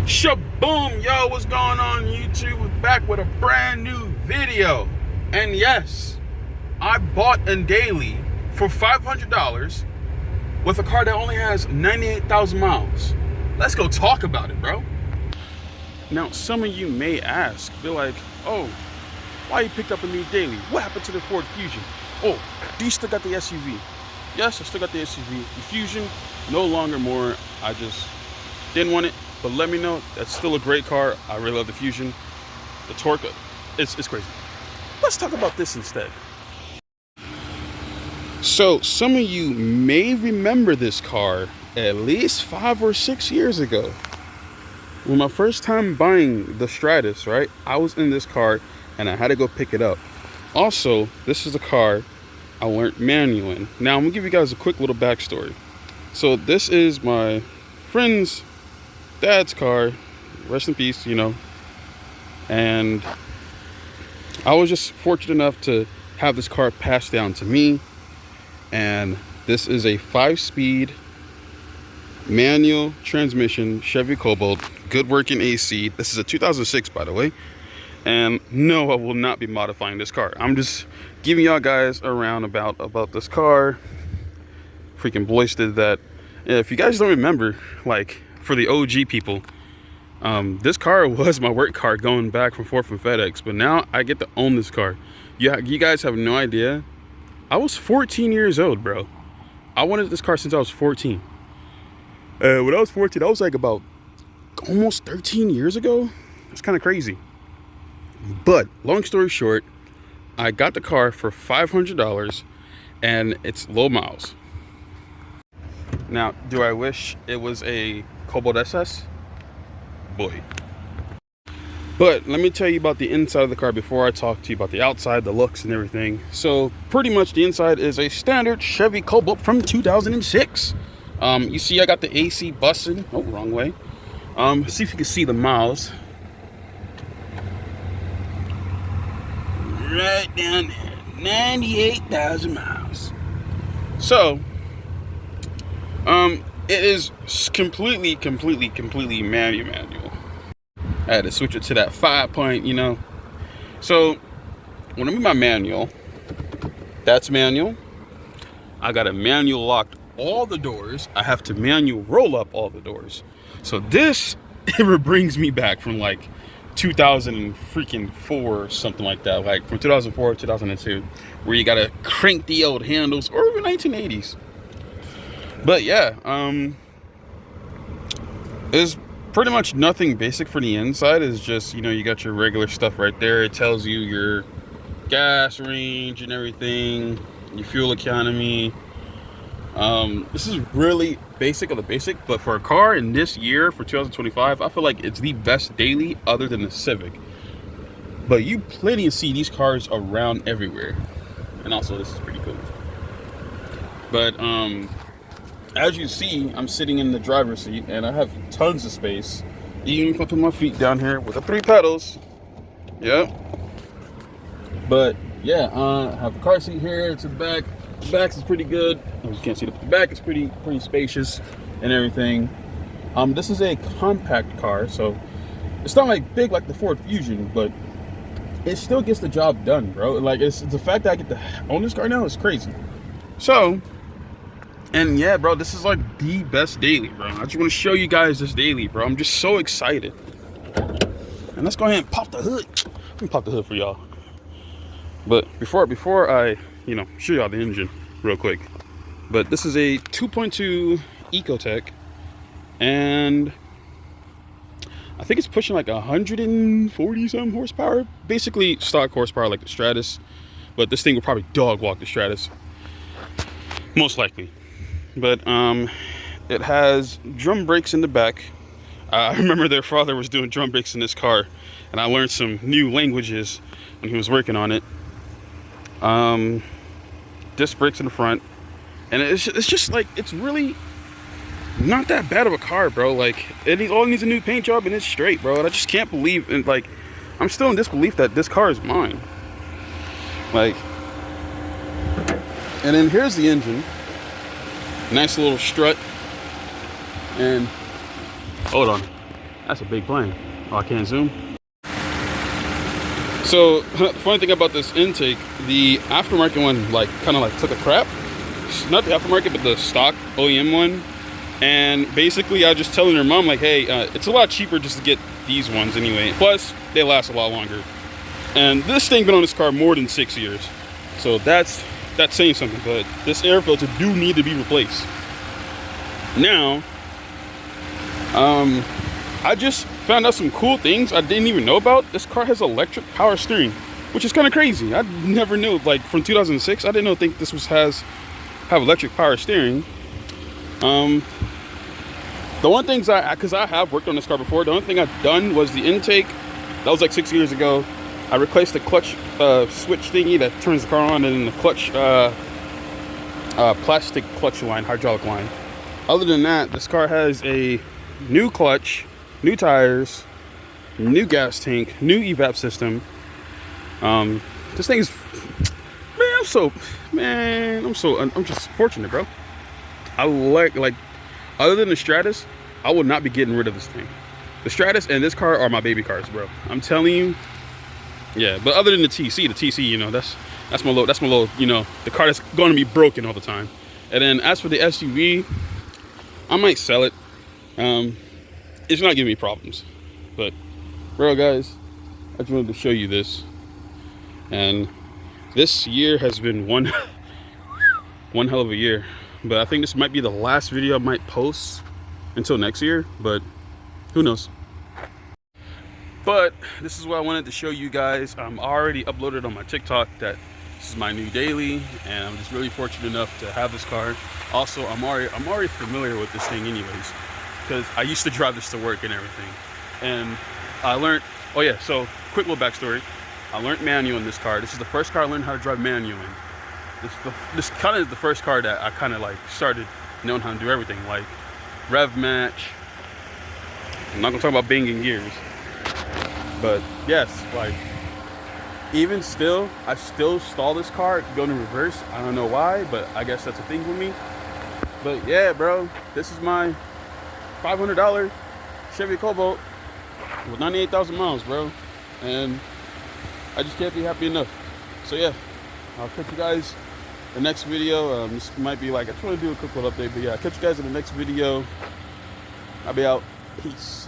Shaboom, yo, what's going on YouTube? We're back with a brand new video. And yes, I bought a daily for $500 with a car that only has 98,000 miles. Let's go talk about it, bro. Now, some of you may ask, be like, oh, why you picked up a new daily? What happened to the Ford Fusion? Oh, do you still got the SUV? Yes, I still got the SUV. The Fusion, no longer more. I just didn't want it. But let me know, that's still a great car. I really love the Fusion. The torque, it's crazy. Let's talk about this instead. So some of you may remember this car at least 5 or 6 years ago. When my first time buying the Stratus, right? I was in this car and I had to go pick it up. Also, this is a car I learned manual in. Now I'm gonna give you guys a quick little backstory. So this is my friend's dad's car, rest in peace, you know, and I was just fortunate enough to have this car passed down to me. And this is a 5-speed manual transmission Chevy Cobalt, good working AC. This is a 2006, by the way. And no, I will not be modifying this car. I'm just giving y'all guys a roundabout about this car. Freaking boasted that, if you guys don't remember, like, for the OG people, this car was my work car going back and forth from FedEx, but now I get to own this car. You guys have no idea. I was 14 years old, bro. I wanted this car since I was 14. When I was 14, I was like about almost 13 years ago. It's kind of crazy. But long story short, I got the car for $500 and it's low miles. Now, do I wish it was a Cobalt SS? Boy. But let me tell you about the inside of the car before I talk to you about the outside, the looks and everything. So pretty much the inside is a standard Chevy Cobalt from 2006. You see I got the AC busting. Oh, wrong way. See if you can see the miles. Right down there, 98,000 miles. So, it is completely manual. I had to switch it to that 5-point, you know. So, when I mean by manual, that's manual. I got to manual lock all the doors. I have to manual roll up all the doors. So this ever brings me back from like 2004 or something like that. Like from 2004 to 2002, where you got to crank the old handles, or even 1980s. But yeah, it's pretty much nothing basic for the inside. Is just, you know, you got your regular stuff right there. It tells you your gas range and everything, your fuel economy. This is really basic of the basic, but for a car in this year, for 2025, I feel like it's the best daily other than the Civic. But you plenty see these cars around everywhere. And also this is pretty cool. But as you see, I'm sitting in the driver's seat and I have tons of space. Even if I put my feet down here with the 3 pedals. Yep. But yeah, I have a car seat here to the back. The back is pretty good. You can't see the back is pretty spacious and everything. This is a compact car, so it's not like big like the Ford Fusion, but it still gets the job done, bro. Like, it's the fact that I get to own this car now is crazy. So, and yeah, bro, this is like the best daily, bro. I just want to show you guys this daily, bro. I'm just so excited. And let's go ahead and pop the hood. Let me pop the hood for y'all. But before I, you know, show y'all the engine real quick. But this is a 2.2 Ecotec, and I think it's pushing like 140 some horsepower. Basically stock horsepower like the Stratus, but this thing will probably dog walk the Stratus, most likely. But it has drum brakes in the back. I remember their father was doing drum brakes in this car, and I learned some new languages when he was working on it. Disc brakes in the front, and it's just like, it's really not that bad of a car, bro. Like, it all needs a new paint job and it's straight, bro. And I just can't believe, and like, I'm still in disbelief that this car is mine. Like, and then here's the engine. Nice little strut. And hold on. That's a big plane. Oh, I can't zoom. So, the funny thing about this intake, the aftermarket one, like, kind of like took a crap. Not the aftermarket, but the stock OEM one. And basically, I was just telling her mom, like, hey, it's a lot cheaper just to get these ones anyway. Plus, they last a lot longer. And this thing been on this car more than 6 years. So that's saying something. But this air filter do need to be replaced. Now, I just found out some cool things I didn't even know about. This car has electric power steering, which is kind of crazy. I never knew, like, from 2006, I didn't think this have electric power steering. The one things because I have worked on this car before, the only thing I've done was the intake. That was like 6 years ago. I replaced the clutch switch thingy that turns the car on, and then the clutch plastic clutch line, hydraulic line. Other than that, this car has a new clutch, new tires, new gas tank, new evap system. This thing is, I'm just fortunate, bro. I like other than the Stratus, I would not be getting rid of this thing. The Stratus and this car are my baby cars, bro. I'm telling you. Yeah, but other than the TC, you know, that's my little, you know, the car that's going to be broken all the time. And then as for the SUV, I might sell it. It's not giving me problems. But, bro, guys, I just wanted to show you this. And this year has been one hell of a year. But I think this might be the last video I might post until next year. But who knows? But this is what I wanted to show you guys. I'm already uploaded on my TikTok that this is my new daily, and I'm just really fortunate enough to have this car. Also, I'm already familiar with this thing anyways, because I used to drive this to work and everything. And I learned, oh yeah, so quick little backstory. I learned manual in this car. This is the first car I learned how to drive manual in. This kind of is the first car that I kind of like started knowing how to do everything, like rev match. I'm not gonna talk about banging gears. But yes, like, even still, I still stall this car going in reverse. I don't know why, but I guess that's a thing with me. But yeah, bro, this is my $500 Chevy Cobalt with 98,000 miles, bro. And I just can't be happy enough. So yeah, I'll catch you guys in the next video. This might be like, I just want to do a quick little update, but yeah, I'll catch you guys in the next video. I'll be out. Peace.